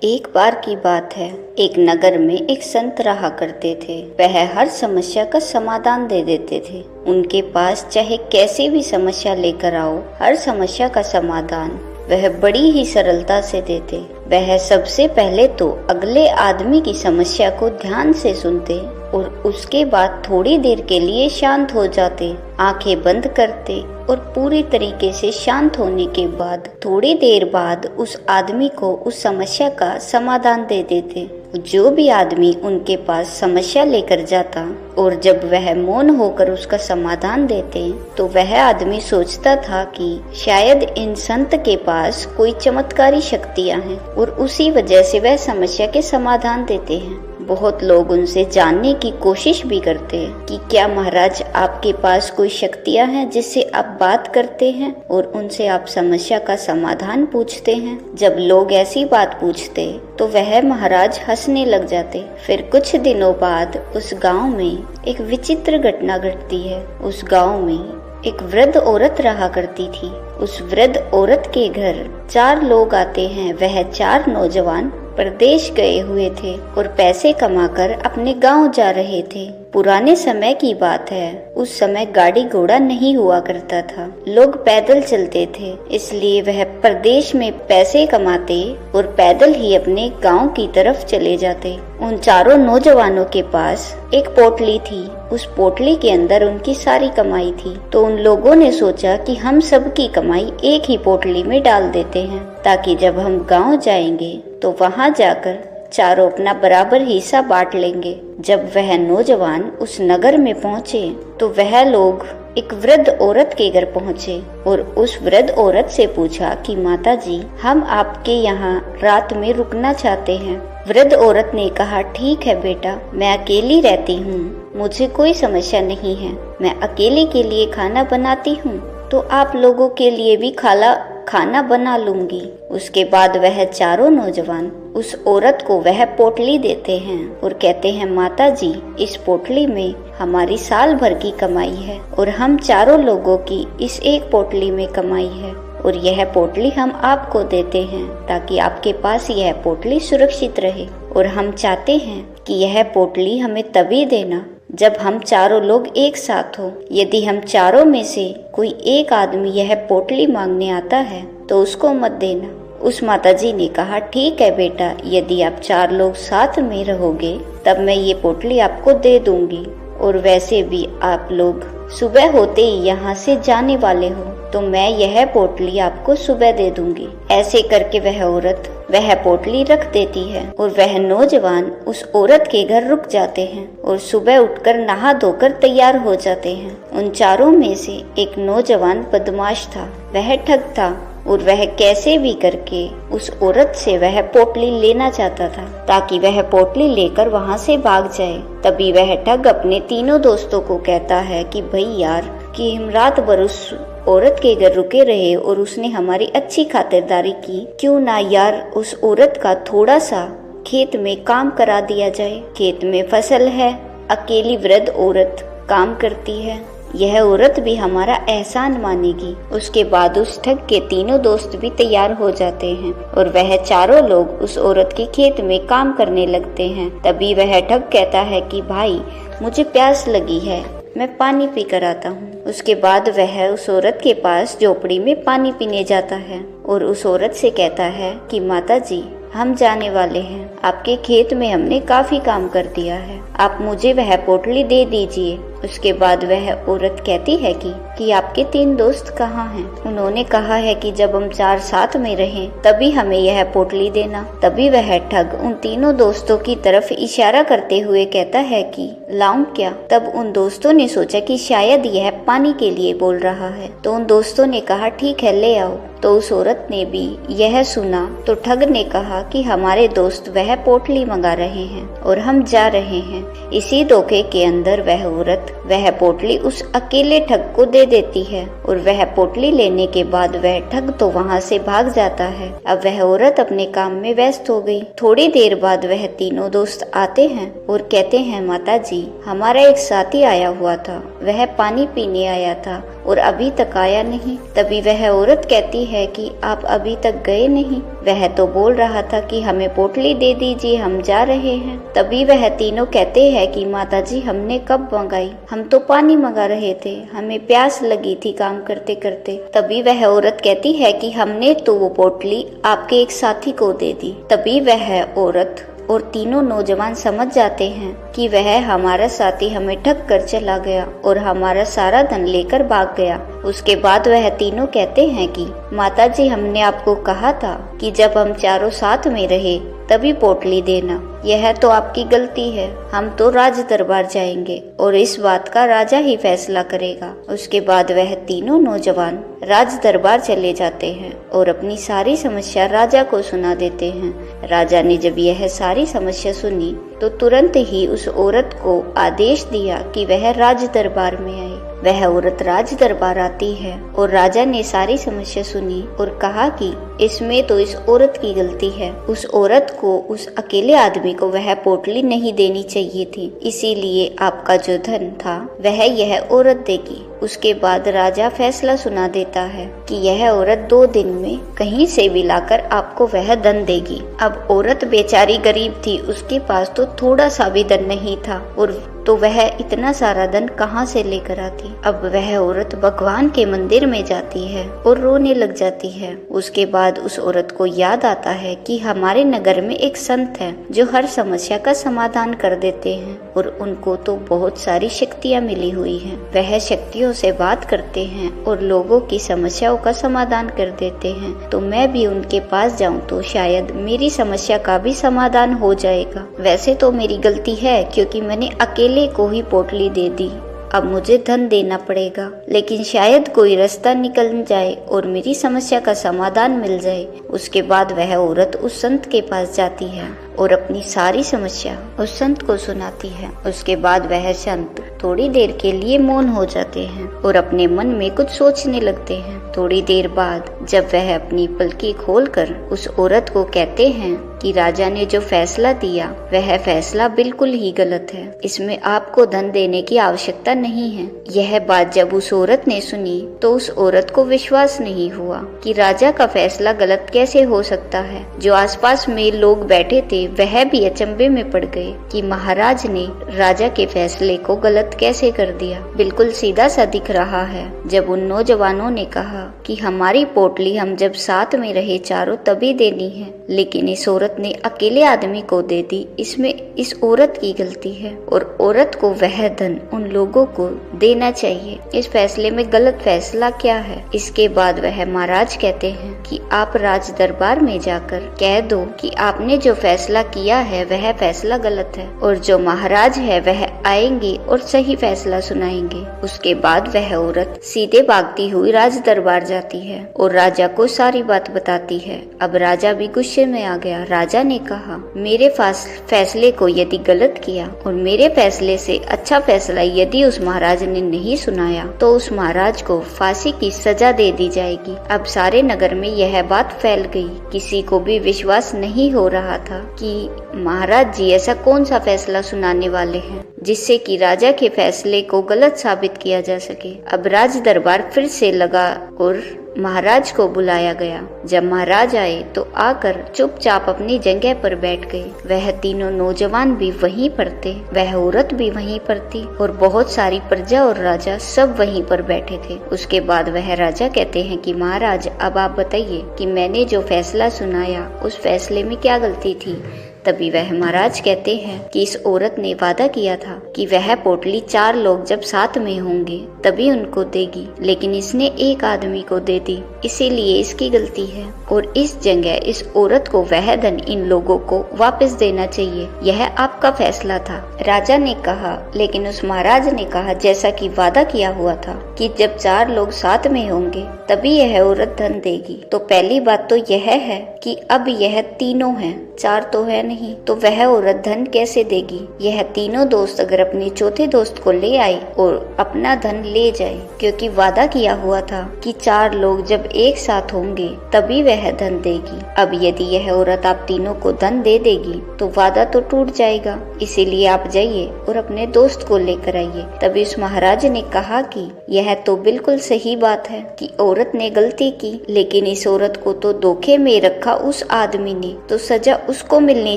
एक बार की बात है। एक नगर में एक संत रहा करते थे। वह हर समस्या का समाधान दे देते थे। उनके पास चाहे कैसी भी समस्या लेकर आओ, हर समस्या का समाधान वह बड़ी ही सरलता से देते। वह सबसे पहले तो अगले आदमी की समस्या को ध्यान से सुनते और उसके बाद थोड़ी देर के लिए शांत हो जाते, आंखें बंद करते और पूरी तरीके से शांत होने के बाद थोड़ी देर बाद उस आदमी को उस समस्या का समाधान दे देते। जो भी आदमी उनके पास समस्या लेकर जाता और जब वह मौन होकर उसका समाधान देते तो वह आदमी सोचता था कि शायद इन संत के पास कोई चमत्कारी शक्तियां हैं और उसी वजह से वह समस्या के समाधान देते हैं। बहुत लोग उनसे जानने की कोशिश भी करते हैं कि क्या महाराज आपके पास कोई शक्तियां हैं जिससे आप बात करते हैं और उनसे आप समस्या का समाधान पूछते हैं। जब लोग ऐसी बात पूछते तो वह महाराज हंसने लग जाते। फिर कुछ दिनों बाद उस गांव में एक विचित्र घटना घटती है। उस गांव में एक वृद्ध औरत रहा करती थी। उस वृद्ध औरत के घर 4 लोग आते हैं। वह 4 नौजवान प्रदेश गए हुए थे और पैसे कमाकर अपने गांव जा रहे थे। पुराने समय की बात है। उस समय गाड़ी घोड़ा नहीं हुआ करता था, लोग पैदल चलते थे। इसलिए वह प्रदेश में पैसे कमाते और पैदल ही अपने गांव की तरफ चले जाते। उन 4 नौजवानों के पास एक पोटली थी। उस पोटली के अंदर उनकी सारी कमाई थी। तो उन लोगों ने सोचा कि हम सबकी कमाई एक ही पोटली में डाल देते हैं, ताकि जब हम गांव जाएंगे तो वहां जाकर चारों अपना बराबर हिस्सा बांट लेंगे। जब वह नौजवान उस नगर में पहुंचे तो वह लोग एक वृद्ध औरत के घर पहुंचे और उस वृद्ध औरत से पूछा कि माता जी, हम आपके यहाँ रात में रुकना चाहते हैं। वृद्ध औरत ने कहा, ठीक है बेटा, मैं अकेली रहती हूँ, मुझे कोई समस्या नहीं है। मैं अकेले के लिए खाना बनाती हूँ तो आप लोगों के लिए भी खाना बना लूंगी। उसके बाद वह 4 नौजवान उस औरत को वह पोटली देते हैं और कहते हैं, माता जी, इस पोटली में हमारी साल भर की कमाई है और हम 4 लोगों की इस एक पोटली में कमाई है और यह पोटली हम आपको देते हैं ताकि आपके पास यह पोटली सुरक्षित रहे। और हम चाहते हैं कि यह पोटली हमें तभी देना जब हम 4 लोग एक साथ हो। यदि हम 4 में से कोई एक आदमी यह पोटली मांगने आता है तो उसको मत देना। उस माताजी ने कहा, ठीक है बेटा, यदि आप 4 लोग साथ में रहोगे तब मैं ये पोटली आपको दे दूंगी। और वैसे भी आप लोग सुबह होते ही यहाँ से जाने वाले हो तो मैं यह पोटली आपको सुबह दे दूंगी। ऐसे करके वह औरत वह पोटली रख देती है और वह नौजवान उस औरत के घर रुक जाते हैं और सुबह उठकर नहा धोकर तैयार हो जाते हैं। उन 4 में से एक नौजवान बदमाश था, वह ठग था और वह कैसे भी करके उस औरत से वह पोटली लेना चाहता था ताकि वह पोटली लेकर वहां से भाग जाए। तभी वह ठग अपने 3 दोस्तों को कहता है कि भाई यार, कि हम रात भर उस औरत के घर रुके रहे और उसने हमारी अच्छी खातिरदारी की, क्यों ना यार उस औरत का थोड़ा सा खेत में काम करा दिया जाए। खेत में फसल है, अकेली वृद्ध औरत काम करती है, यह औरत भी हमारा एहसान मानेगी। उसके बाद उस ठग के 3 दोस्त भी तैयार हो जाते हैं और वह 4 लोग उस औरत के खेत में काम करने लगते हैं। तभी वह ठग कहता है कि भाई, मुझे प्यास लगी है, मैं पानी पी कर आता हूँ। उसके बाद वह उस औरत के पास झोपड़ी में पानी पीने जाता है और उस औरत से कहता है कि माता जी, हम जाने वाले हैं, आपके खेत में हमने काफी काम कर दिया है, आप मुझे वह पोटली दे दीजिए। उसके बाद वह औरत कहती है कि आपके 3 दोस्त कहाँ हैं? उन्होंने कहा है कि जब हम 4 साथ में रहें तभी हमें यह पोटली देना। तभी वह ठग उन 3 दोस्तों की तरफ इशारा करते हुए कहता है कि लाऊं क्या? तब उन दोस्तों ने सोचा कि शायद यह पानी के लिए बोल रहा है, तो उन दोस्तों ने कहा, ठीक है, ले आओ। तो उस औरत ने भी यह सुना तो ठग ने कहा कि हमारे दोस्त वह पोटली मंगा रहे हैं और हम जा रहे हैं। इसी धोखे के अंदर वह औरत वह पोटली उस अकेले ठग को दे देती है और वह पोटली लेने के बाद वह ठग तो वहाँ से भाग जाता है। अब वह औरत अपने काम में व्यस्त हो गई। थोड़ी देर बाद वह तीनों दोस्त आते हैं और कहते हैं, माता जी, हमारा एक साथी आया हुआ था, वह पानी पीने आया था और अभी तक आया नहीं। तभी वह औरत कहती है कि आप अभी तक गए नहीं। वह तो बोल रहा था कि हमें पोटली दे दीजिए, हम जा रहे हैं। तभी वह तीनों कहते हैं कि माता जी, हमने कब मंगाई, हम तो पानी मंगा रहे थे, हमें प्यास लगी थी काम करते करते। तभी वह औरत कहती है कि हमने तो वो पोटली आपके एक साथी को दे दी। तभी वह औरत और तीनों नौजवान समझ जाते हैं कि वह हमारा साथी हमें ठग कर चला गया और हमारा सारा धन लेकर भाग गया। उसके बाद वह तीनों कहते हैं कि माता जी, हमने आपको कहा था कि जब हम चारों साथ में रहे तभी पोटली देना, यह तो आपकी गलती है। हम तो राज दरबार जाएंगे और इस बात का राजा ही फैसला करेगा। उसके बाद वह तीनों नौजवान राज दरबार चले जाते हैं और अपनी सारी समस्या राजा को सुना देते हैं। राजा ने जब यह सारी समस्या सुनी तो तुरंत ही उस औरत को आदेश दिया कि वह राज दरबार में आए। वह औरत राज दरबार आती है और राजा ने सारी समस्या सुनी और कहा कि इसमें तो इस औरत की गलती है। उस औरत को, उस अकेले आदमी को वह पोटली नहीं देनी चाहिए थी, इसीलिए आपका जो धन था वह यह औरत देगी। उसके बाद राजा फैसला सुना देता है कि यह औरत 2 दिन में कहीं से भी लाकर आपको वह धन देगी। अब औरत बेचारी गरीब थी, उसके पास तो थोड़ा सा भी धन नहीं था और तो वह इतना सारा धन कहाँ से लेकर आती। अब वह औरत भगवान के मंदिर में जाती है और रोने लग जाती है। उसके बाद उस औरत को याद आता है कि हमारे नगर में एक संत है जो हर समस्या का समाधान कर देते हैं और उनको तो बहुत सारी शक्तियाँ मिली हुई हैं। वह शक्तियों से बात करते हैं और लोगों की समस्याओं का समाधान कर देते हैं। तो मैं भी उनके पास जाऊं तो शायद मेरी समस्या का भी समाधान हो जाएगा। वैसे तो मेरी गलती है क्योंकि मैंने अकेले को ही पोटली दे दी, अब मुझे धन देना पड़ेगा, लेकिन शायद कोई रास्ता निकल जाए और मेरी समस्या का समाधान मिल जाए। उसके बाद वह औरत उस संत के पास जाती है और अपनी सारी समस्या उस संत को सुनाती है। उसके बाद वह संत थोड़ी देर के लिए मौन हो जाते हैं और अपने मन में कुछ सोचने लगते हैं। थोड़ी देर बाद जब वह अपनी पलकी खोलकर उस औरत को कहते हैं कि राजा ने जो फैसला दिया वह फैसला बिल्कुल ही गलत है, इसमें आपको धन देने की आवश्यकता नहीं है। यह बात जब उस औरत ने सुनी तो उस औरत को विश्वास नहीं हुआ कि राजा का फैसला गलत कैसे हो सकता है। जो आसपास में लोग बैठे थे वह भी अचंभे में पड़ गए कि महाराज ने राजा के फैसले को गलत कैसे कर दिया। बिल्कुल सीधा सा दिख रहा है। जब उन नौजवानों ने कहा कि हमारी पोटली हम जब साथ में रहे चारों तभी देनी है, लेकिन इस औरत ने अकेले आदमी को दे दी, इसमें इस औरत की गलती है और औरत को वह धन उन लोगों को देना चाहिए। इस फैसले में गलत फैसला क्या है। इसके बाद वह महाराज कहते हैं कि आप राज दरबार में जाकर कह दो कि आपने जो फैसला किया है वह फैसला गलत है और जो महाराज है वह आएंगे और सही फैसला सुनाएंगे। उसके बाद वह औरत सीधे भागती हुई राज दरबार जाती है और राजा को सारी बात बताती है। अब राजा भी गुस्से में आ गया। राजा ने कहा, मेरे फैसले को यदि गलत किया और मेरे फैसले से अच्छा फैसला यदि उस महाराज ने नहीं सुनाया तो उस महाराज को फांसी की सजा दे दी जाएगी। अब सारे नगर में यह बात फैल गई। किसी को भी विश्वास नहीं हो रहा था कि महाराज जी ऐसा कौन सा फैसला सुनाने वाले हैं जिससे कि राजा के फैसले को गलत साबित किया जा सके। अब राज दरबार फिर से लगा और महाराज को बुलाया गया। जब महाराज आए तो आकर चुपचाप अपनी जगह पर बैठ गए। वह तीनों नौजवान भी वहीं पर थे, वह औरत भी वहीं पर थी और बहुत सारी प्रजा और राजा सब वहीं पर बैठे थे। उसके बाद वह राजा कहते हैं कि महाराज अब आप बताइए कि मैंने जो फैसला सुनाया उस फैसले में क्या गलती थी। तभी वह महाराज कहते हैं कि इस औरत ने वादा किया था कि वह पोटली 4 लोग जब साथ में होंगे तभी उनको देगी, लेकिन इसने एक आदमी को दे दी, इसीलिए इसकी गलती है और इस जगह इस औरत को वह धन इन लोगों को वापस देना चाहिए। यह आपका फैसला था। राजा ने कहा। लेकिन उस महाराज ने कहा, जैसा कि वादा किया हुआ था कि जब 4 लोग साथ में होंगे तभी यह औरत धन देगी। तो पहली बात तो यह है कि अब यह तीनों हैं, 4 तो है नहीं, तो वह औरत धन कैसे देगी? यह तीनों दोस्त अगर अपने चौथे दोस्त को ले आए और अपना धन ले जाए, क्योंकि वादा किया हुआ था कि 4 लोग जब एक साथ होंगे तभी वह धन देगी। अब यदि यह औरत आप तीनों को धन दे देगी तो वादा तो टूट जाएगा। इसीलिए आप जाइए और अपने दोस्त को लेकर आइए। तभी उस महाराज ने कहा कि यह तो बिल्कुल सही बात है कि औरत ने गलती की, लेकिन इस औरत को तो धोखे में रखा उस आदमी ने, तो सजा उसको मिलनी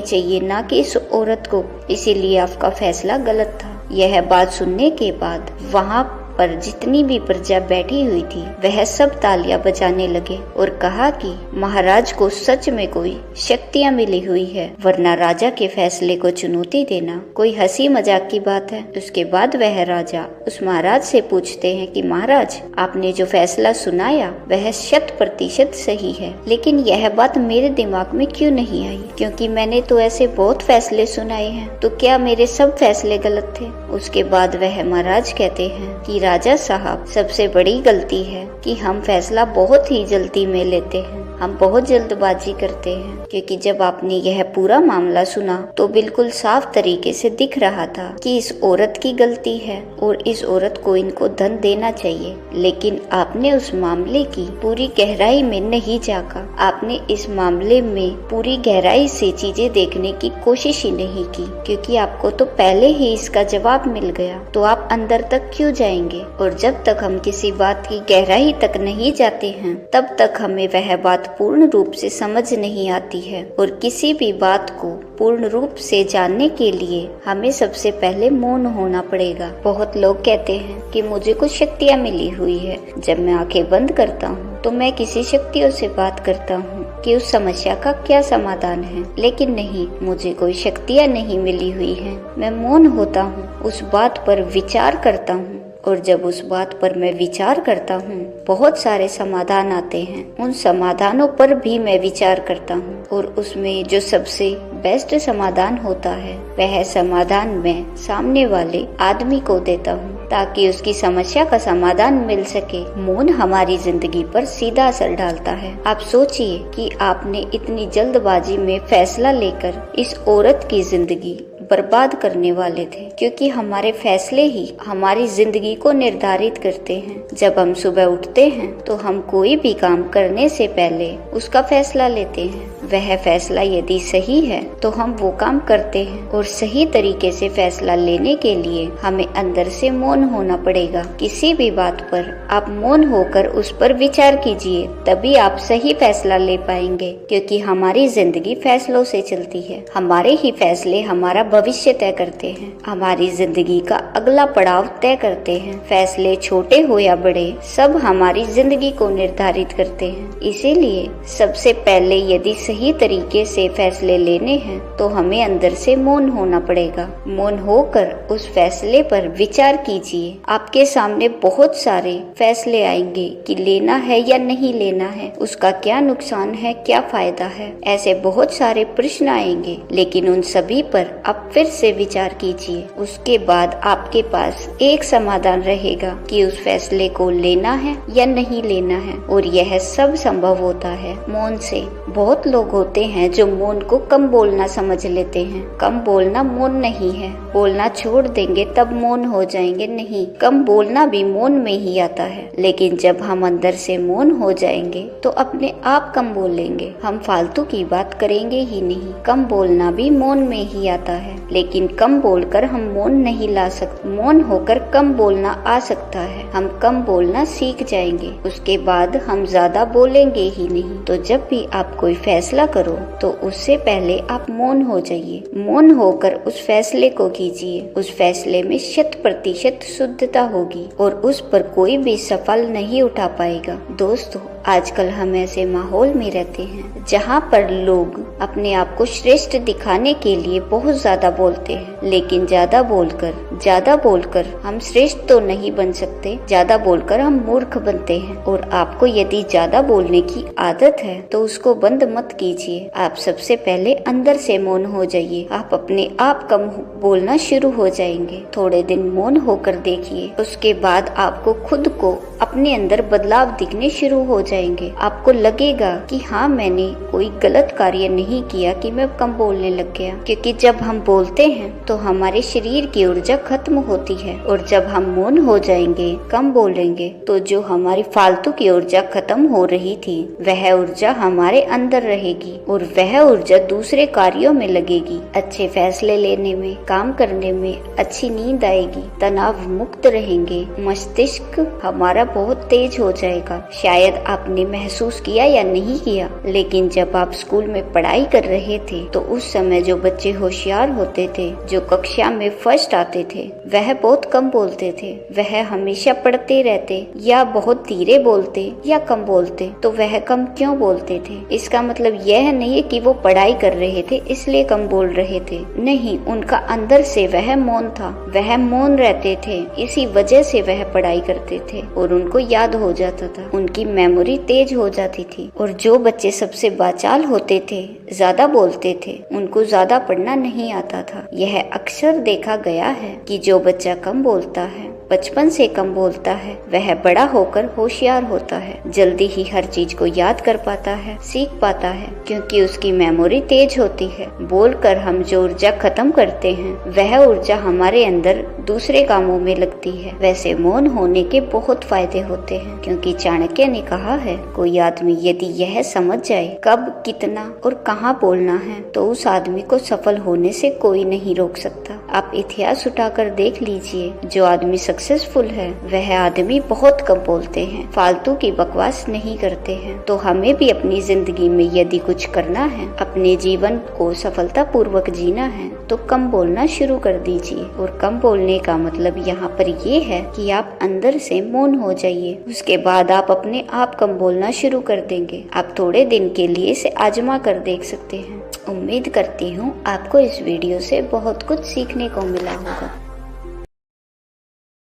चाहिए, ना कि इस औरत को। इसीलिए आपका फैसला गलत था। यह बात सुनने के बाद वहाँ पर जितनी भी प्रजा बैठी हुई थी वह सब तालियां बजाने लगे और कहा कि महाराज को सच में कोई शक्तियां मिली हुई है, वरना राजा के फैसले को चुनौती देना कोई हंसी मजाक की बात है। उसके बाद वह राजा उस महाराज से पूछते हैं कि महाराज, आपने जो फैसला सुनाया वह 100% सही है, लेकिन यह बात मेरे दिमाग में क्यों नहीं आई? क्योंकि मैंने तो ऐसे बहुत फैसले सुनाए हैं, तो क्या मेरे सब फैसले गलत थे? उसके बाद वह महाराज कहते हैं कि राजा साहब, सबसे बड़ी गलती है कि हम फैसला बहुत ही जल्दी में लेते हैं, हम बहुत जल्दबाजी करते हैं। क्योंकि जब आपने यह पूरा मामला सुना तो बिल्कुल साफ तरीके से दिख रहा था कि इस औरत की गलती है और इस औरत को इनको धन देना चाहिए, लेकिन आपने उस मामले की पूरी गहराई में नहीं झांका। आपने इस मामले में पूरी गहराई से चीजें देखने की कोशिश ही नहीं की, क्योंकि आपको तो पहले ही इसका जवाब मिल गया, तो आप अंदर तक क्यों जाएंगे? और जब तक हम किसी बात की गहराई तक नहीं जाते हैं तब तक हमें वह बात पूर्ण रूप से समझ नहीं आती है। और किसी भी बात को पूर्ण रूप से जानने के लिए हमें सबसे पहले मौन होना पड़ेगा। बहुत लोग कहते हैं कि मुझे कुछ शक्तियाँ मिली हुई है, जब मैं आंखें बंद करता हूँ तो मैं किसी शक्तियों से बात करता हूँ कि उस समस्या का क्या समाधान है। लेकिन नहीं, मुझे कोई शक्तियाँ नहीं मिली हुई है। मैं मौन होता हूँ, उस बात पर विचार करता हूँ, और जब उस बात पर मैं विचार करता हूँ बहुत सारे समाधान आते हैं। उन समाधानों पर भी मैं विचार करता हूँ और उसमें जो सबसे बेस्ट समाधान होता है वह समाधान मैं सामने वाले आदमी को देता हूँ, ताकि उसकी समस्या का समाधान मिल सके। मौन हमारी जिंदगी पर सीधा असर डालता है। आप सोचिए कि आपने इतनी जल्दबाजी में फैसला लेकर इस औरत की जिंदगी बर्बाद करने वाले थे, क्योंकि हमारे फैसले ही हमारी जिंदगी को निर्धारित करते हैं। जब हम सुबह उठते हैं तो हम कोई भी काम करने से पहले उसका फैसला लेते हैं। वह फैसला यदि सही है तो हम वो काम करते हैं, और सही तरीके से फैसला लेने के लिए हमें अंदर से मौन होना पड़ेगा। किसी भी बात पर आप मौन होकर उस पर विचार कीजिए, तभी आप सही फैसला ले पाएंगे। क्योंकि हमारी जिंदगी फैसलों से चलती है। हमारे ही फैसले हमारा भविष्य तय करते हैं, हमारी जिंदगी का अगला पड़ाव तय करते हैं। फैसले छोटे हो या बड़े, सब हमारी जिंदगी को निर्धारित करते हैं। इसीलिए सबसे पहले यदि सही तरीके से फैसले लेने हैं तो हमें अंदर से मौन होना पड़ेगा। मौन होकर उस फैसले पर विचार कीजिए। आपके सामने बहुत सारे फैसले आएंगे कि लेना है या नहीं लेना है, उसका क्या नुकसान है, क्या फायदा है। ऐसे बहुत सारे प्रश्न आएंगे, लेकिन उन सभी पर आप फिर से विचार कीजिए। उसके बाद आपके पास एक समाधान रहेगा कि उस फैसले को लेना है या नहीं लेना है, और यह सब संभव होता है मौन से। बहुत लोग होते हैं जो मौन को कम बोलना समझ लेते हैं। कम बोलना मौन नहीं है। बोलना छोड़ देंगे तब मौन हो जाएंगे, नहीं, कम बोलना भी मौन में ही आता है। लेकिन जब हम अंदर से मौन हो जाएंगे तो अपने आप कम बोलेंगे। हम फालतू की बात करेंगे ही नहीं। कम बोलना भी मौन में ही आता है, लेकिन कम बोलकर हम मौन नहीं ला सकते। मौन होकर कम बोलना आ सकता है। हम कम बोलना सीख जाएंगे, उसके बाद हम ज्यादा बोलेंगे ही नहीं। तो जब भी आप कोई फैसला करो तो उससे पहले आप मौन हो जाइए। मौन होकर उस फैसले को कीजिए। उस फैसले में 100% शुद्धता होगी और उस पर कोई भी सवाल नहीं उठा पाएगा। दोस्तों, आजकल हम ऐसे माहौल में रहते हैं जहाँ पर लोग अपने आप को श्रेष्ठ दिखाने के लिए बहुत ज्यादा बोलते हैं, लेकिन ज्यादा बोलकर हम श्रेष्ठ तो नहीं बन सकते, ज्यादा बोलकर हम मूर्ख बनते हैं। और आपको यदि ज्यादा बोलने की आदत है तो उसको बंद मत कीजिए। आप सबसे पहले अंदर से मौन हो जाइए। आप अपने आप कम बोलना शुरू हो जाएंगे। थोड़े दिन मौन होकर देखिए, उसके बाद आपको खुद को अपने अंदर बदलाव दिखने शुरू हो जाएंगे। आपको लगेगा कि हाँ, मैंने कोई गलत कार्य नहीं किया कि मैं कम बोलने लग गया। क्योंकि जब हम बोलते हैं तो हमारे शरीर की ऊर्जा खत्म होती है, और जब हम मौन हो जाएंगे, कम बोलेंगे, तो जो हमारी फालतू की ऊर्जा खत्म हो रही थी वह ऊर्जा हमारे अंदर रहेगी, और वह ऊर्जा दूसरे कार्यों में लगेगी। अच्छे फैसले लेने में, काम करने में, अच्छी नींद आएगी, तनाव मुक्त रहेंगे, मस्तिष्क हमारा बहुत तेज हो जाएगा। शायद आपने महसूस किया या नहीं किया, लेकिन जब आप स्कूल में पढ़ाई कर रहे थे तो उस समय जो बच्चे होशियार होते थे, जो कक्षा में फर्स्ट आते थे, वह बहुत कम बोलते थे। वह हमेशा पढ़ते रहते, या बहुत धीरे बोलते या कम बोलते। तो वह कम क्यों बोलते थे? इसका मतलब यह नहीं है कि वो पढ़ाई कर रहे थे इसलिए कम बोल रहे थे। नहीं, उनका अंदर से वह मौन था, वह मौन रहते थे, इसी वजह से वह पढ़ाई करते थे और उनको याद हो जाता था, उनकी मेमोरी तेज हो जाती थी। और जो बच्चे सबसे बाचाल होते थे, ज्यादा बोलते थे, उनको ज्यादा पढ़ना नहीं आता था। यह अक्सर देखा गया है कि जो बच्चा कम बोलता है, बचपन से कम बोलता है, वह बड़ा होकर होशियार होता है, जल्दी ही हर चीज को याद कर पाता है, सीख पाता है, क्योंकि उसकी मेमोरी तेज होती है। बोलकर हम जो ऊर्जा खत्म करते हैं वह ऊर्जा हमारे अंदर दूसरे कामों में लगती है। वैसे मौन होने के बहुत फायदे होते हैं, क्योंकि चाणक्य ने कहा है, कोई आदमी यदि यह समझ जाए कब, कितना और कहाँ बोलना है, तो उस आदमी को सफल होने से कोई नहीं रोक सकता। आप इतिहास उठाकर देख लीजिए, जो आदमी सक्सेसफुल है वह आदमी बहुत कम बोलते हैं, फालतू की बकवास नहीं करते हैं। तो हमें भी अपनी जिंदगी में यदि कुछ करना है, अपने जीवन को सफलता पूर्वक जीना है, तो कम बोलना शुरू कर दीजिए। और कम बोलने का मतलब यहाँ पर ये है कि आप अंदर से मौन हो जाइए, उसके बाद आप अपने आप कम बोलना शुरू कर देंगे। आप थोड़े दिन के लिए इसे आजमा कर देख सकते हैं। उम्मीद करती हूँ आपको इस वीडियो से बहुत कुछ सीखने को मिला होगा।